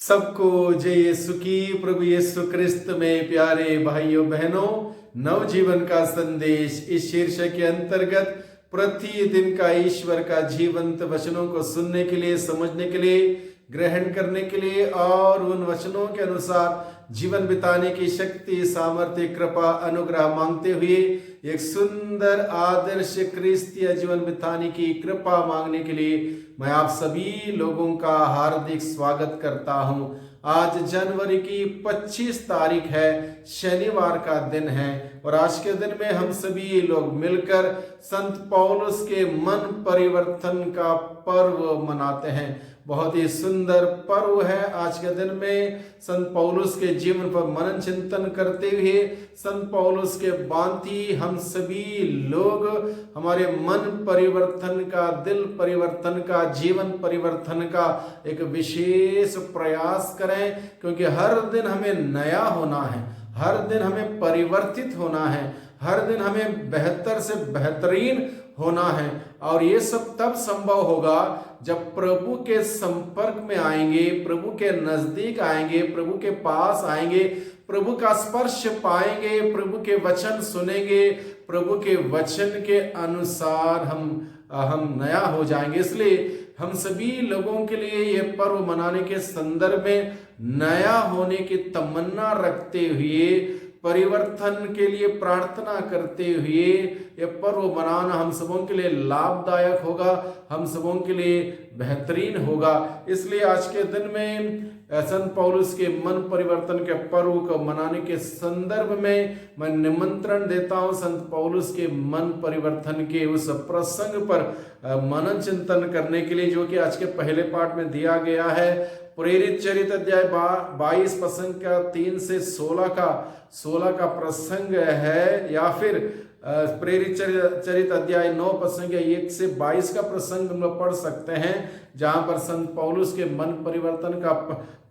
सबको जय यीशु की। प्रभु यीशु क्रिस्त में प्यारे भाइयों बहनों, नवजीवन का संदेश इस शीर्षक के अंतर्गत प्रतिदिन का ईश्वर का जीवंत वचनों को सुनने के लिए, समझने के लिए, ग्रहण करने के लिए और उन वचनों के अनुसार जीवन बिताने की शक्ति, सामर्थ्य, कृपा, अनुग्रह मांगते हुए एक सुंदर आदर्श क्रिस्तीय जीवन बिताने की कृपा मांगने के लिए मैं आप सभी लोगों का हार्दिक स्वागत करता हूं। आज जनवरी की 25 तारीख है, शनिवार का दिन है और आज के दिन में हम सभी लोग मिलकर संत पौलुस के मन परिवर्तन का पर्व मनाते हैं। बहुत ही सुंदर पर्व है। आज के दिन में संत पौलुस के जीवन पर मनन चिंतन करते हुए संत पौलुस के भांति हम सभी लोग हमारे मन परिवर्तन का, दिल परिवर्तन का, जीवन परिवर्तन का एक विशेष प्रयास करें, क्योंकि हर दिन हमें नया होना है, हर दिन हमें परिवर्तित होना है, हर दिन हमें बेहतर से बेहतरीन होना है। और ये सब तब संभव होगा जब प्रभु के संपर्क में आएंगे, प्रभु के नजदीक आएंगे, प्रभु के पास आएंगे, प्रभु का स्पर्श पाएंगे, प्रभु के वचन सुनेंगे, प्रभु के वचन के अनुसार हम नया हो जाएंगे। इसलिए हम सभी लोगों के लिए ये पर्व मनाने के संदर्भ में नया होने की तमन्ना रखते हुए, परिवर्तन के लिए प्रार्थना करते हुए ये पर्व मनाना हम सबों के लिए लाभदायक होगा, हम सबों के लिए बेहतरीन होगा। इसलिए आज के दिन में संत पौलुस के मन परिवर्तन के पर्व को मनाने के संदर्भ में मैं निमंत्रण देता हूं संत पौलुस के मन परिवर्तन के उस प्रसंग पर मनन चिंतन करने के लिए, जो कि आज के पहले पाठ में दिया गया है। प्रेरित चरित अध्याय 22 प्रसंग का 3 से 16 का प्रसंग है, या फिर प्रेरित चरित अध्याय 9 प्रसंग 1 से 22 का प्रसंग हम पढ़ सकते हैं, जहां पर संत पौलुस के मन परिवर्तन का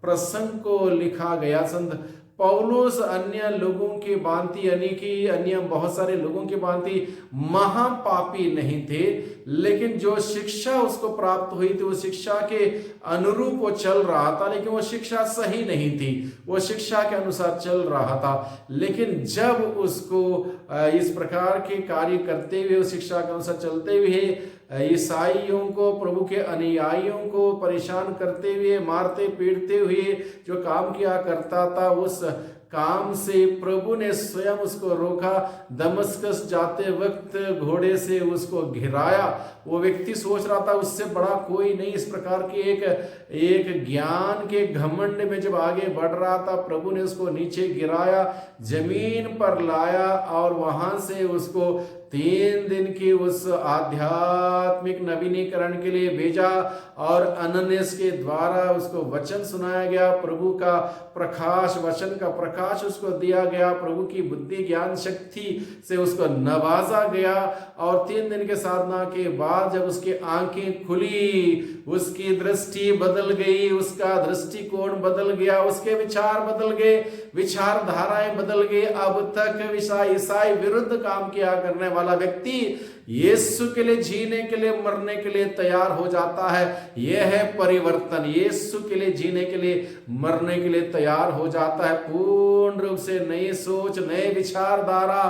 प्रसंग को लिखा गया। संत पौलुस अन्य लोगों की भांति, यानी कि अन्य बहुत सारे लोगों की भांति महापापी नहीं थे, लेकिन जो शिक्षा उसको प्राप्त हुई थी वो शिक्षा के अनुरूप वो चल रहा था, लेकिन वो शिक्षा सही नहीं थी, वो शिक्षा के अनुसार चल रहा था। लेकिन जब उसको इस प्रकार के कार्य करते हुए, उस शिक्षा के अनुसार चलते हुए ईसाइयों को, प्रभु के अनुयायियों को परेशान करते हुए, मारते पीटते हुए जो काम किया करता था, उस काम से प्रभु ने स्वयं उसको रोका। दमस्कस जाते वक्त घोड़े से उसको घिराया। वो व्यक्ति सोच रहा था उससे बड़ा कोई नहीं। इस प्रकार के एक ज्ञान के घमंड में जब आगे बढ़ रहा था, प्रभु ने उसको नीचे गिराया, जमीन पर लाया और वहां से उसको 3 दिन की उस आध्यात्मिक नवीनीकरण के लिए भेजा और अनन्यास के द्वारा उसको वचन सुनाया गया। प्रभु का प्रकाश, वचन का प्रकाश उसको दिया गया, प्रभु की बुद्धि ज्ञान शक्ति से उसको नवाजा गया। और 3 दिन के साधना के बाद जब उसकी आंखें खुली, उसकी दृष्टि बदल गई, उसका दृष्टिकोण बदल गया, उसके विचार बदल गए, विचारधाराएं बदल गई। अब तक ईसाई विरुद्ध काम किया करने वाला व्यक्ति यीशु के लिए जीने के लिए, मरने के लिए तैयार हो जाता है। यह है परिवर्तन। यीशु के लिए जीने के लिए, मरने के लिए तैयार हो जाता है। पूर्ण रूप से नई सोच, नए विचारधारा,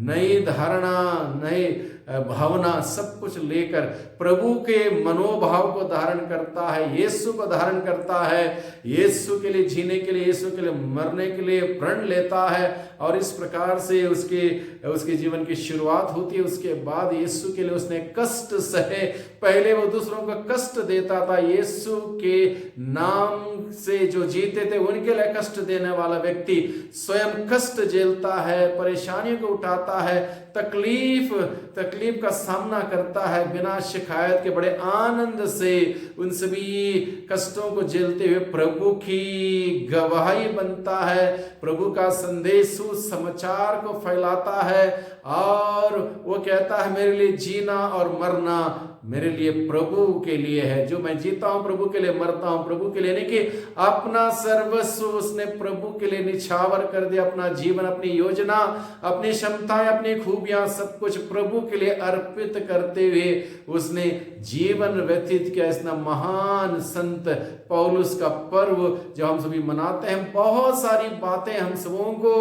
नई धारणा, नई भावना, सब कुछ लेकर प्रभु के मनोभाव को धारण करता है, यीशु को धारण करता है, यीशु के लिए जीने के लिए, यीशु के लिए मरने के लिए प्रण लेता है। और इस प्रकार से उसके जीवन की शुरुआत होती है। उसके बाद यीशु के लिए उसने कष्ट सहे। पहले वो दूसरों को कष्ट देता था। यीशु के नाम से जो जीते थे उनके लिए कष्ट देने वाला व्यक्ति स्वयं कष्ट झेलता है, परेशानियों को उठाता है, तकलीफ का सामना करता है, बिना शिकायत के बड़े आनंद से उन सभी कष्टों को झेलते हुए प्रभु की गवाही बनता है, प्रभु का संदेश, समाचार को फैलाता है। और वो कहता है मेरे लिए जीना और मरना मेरे लिए प्रभु के लिए है। जो मैं जीता हूं प्रभु के लिए, मरता हूं प्रभु के लिए, नहीं कि अपना सर्वस्व उसने प्रभु के लिए निछावर कर दिया। अपना जीवन, अपनी योजना, अपनी क्षमताएं, अपनी खूबियां, सब कुछ प्रभु के लिए अर्पित करते हुए उसने जीवन व्यतीत किया। इतना महान संत पौलुस का पर्व जो हम सभी मनाते हैं, बहुत सारी बातें हम सबों को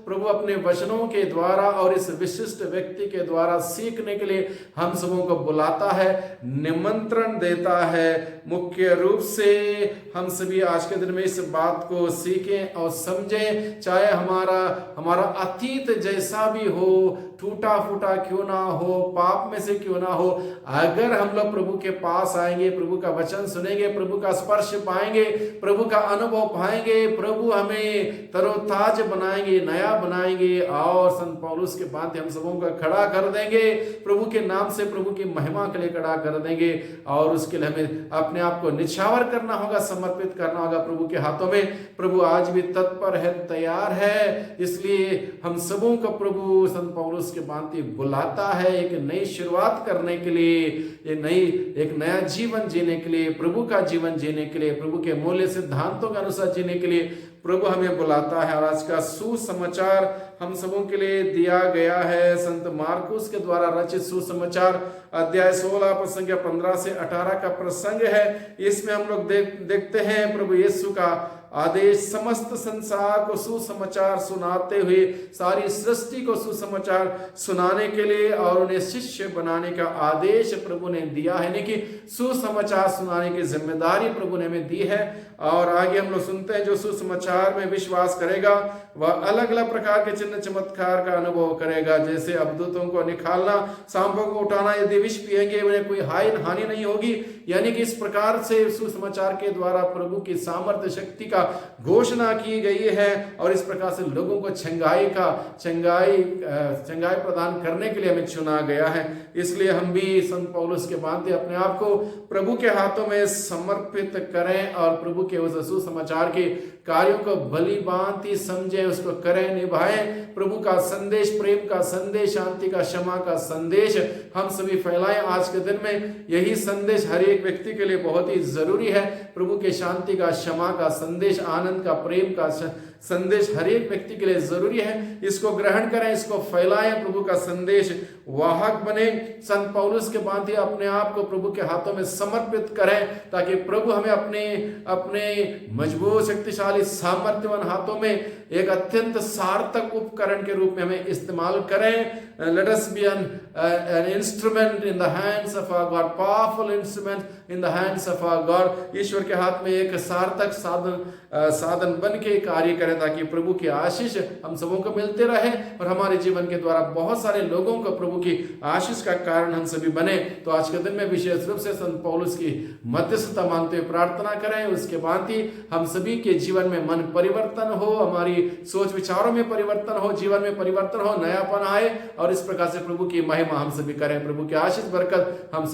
प्रभु अपने वचनों के द्वारा और इस विशिष्ट व्यक्ति के द्वारा सीखने के लिए हम सबों को बुलाता है, निमंत्रण देता है। मुख्य रूप से हम सभी आज के दिन में इस बात को सीखें और समझें, चाहे हमारा अतीत जैसा भी हो, टूटा फूटा क्यों ना हो, पाप में से क्यों ना हो, अगर हम लोग प्रभु के पास आएंगे, प्रभु का वचन सुनेंगे, प्रभु का स्पर्श पाएंगे, प्रभु का अनुभव पाएंगे, प्रभु हमें तरोताज बनाएंगे, नया बनाएंगे और संत पौलुस के बाद हम सबों को खड़ा कर देंगे। प्रभु के नाम से प्रभु की महिमा के लिए खड़ा कर देंगे और उसके लिए हमें अपने आप को निछावर करना होगा, समर्पित करना होगा प्रभु के हाथों में। प्रभु आज भी तत्पर है, तैयार है, इसलिए हम सबों को प्रभु संत पौलुस के भांति बुलाता है एक नई शुरुआत करने के लिए, एक नया जीवन जीने के लिए, प्रभु का जीवन जीने के लिए, प्रभु के मूल्य सिद्धांतों के अनुसार जीने के लिए प्रभु हमें बुलाता है। और आज का सुसमाचार हम सबों के लिए दिया गया है संत मार्कुस के द्वारा रचित सुसमाचार, अध्याय 16 पद संख्या 15 से 18 का प्रसंग है। इसमें हम लोग देखते हैं प्रभु यीशु का आदेश समस्त संसार को सुसमाचार सुनाते हुए, सारी सृष्टि को सुसमाचार सुनाने के लिए और उन्हें शिष्य बनाने का आदेश प्रभु ने दिया है। नहीं कि सुसमाचार सुनाने की जिम्मेदारी प्रभु ने हमें दी है। और आगे हम लोग सुनते हैं, जो सुसमाचार में विश्वास करेगा वह अलग अलग प्रकार के चिन्ह चमत्कार का अनुभव करेगा, जैसे अवधूतों को निकालना, सांपों को उठाना, यदि विष पिएंगे उन्हें कोई हानि नहीं होगी। यानी कि इस प्रकार से सुसमाचार के द्वारा प्रभु की सामर्थ्य शक्ति का घोषणा की गई है और इस प्रकार से लोगों को चंगाई प्रदान करने के लिए हमें चुना गया है। इसलिए हम भी संत पौलुस के भांति अपने आप को प्रभु के हाथों में समर्पित करें और प्रभु के उस सुसमाचार के कार्यों को भली भांति समझें, उसको करें, निभाएं। प्रभु का संदेश, प्रेम का संदेश, शांति का, क्षमा का संदेश हम सभी फैलाएं। आज के दिन में यही संदेश हर एक व्यक्ति के लिए बहुत ही जरूरी है। प्रभु के शांति का, क्षमा का संदेश, आनंद का, प्रेम का संदेश हर एक व्यक्ति के लिए जरूरी है। इसको ग्रहण करें, इसको फैलाएं, प्रभु का संदेश वाहक बने। संत पौलुस के भांति अपने आप को प्रभु के हाथों में समर्पित करें ताकि प्रभु हमें अपने मजबूत, शक्तिशाली, सामर्थ्यवान हाथों में एक अत्यंत सार्थक उपकरण के रूप में हमें इस्तेमाल करें। Let us be an instrument in the hands of our God, powerful instrument in the hands of our God। ईश्वर के हाथ में एक सार्थक साधन बन के कार्य करें ताकि प्रभु की आशीष हम सबों को मिलते रहे और हमारे जीवन के द्वारा बहुत सारे लोगों को प्रभु की आशीष का कारण हम सभी बने। तो आज के दिन में विशेष रूप से संत पौलुस की मध्यस्थता मांगते हुए प्रार्थना करें। उसके भांति हम सभी के जीवन में मन परिवर्तन हो, हमारी सोच विचारों में परिवर्तन हो, जीवन में परिवर्तन हो, नयापन आए और इस प्रकार से प्रभु की महिमा हम सभी करें। प्रभु की आशीष बरकत हम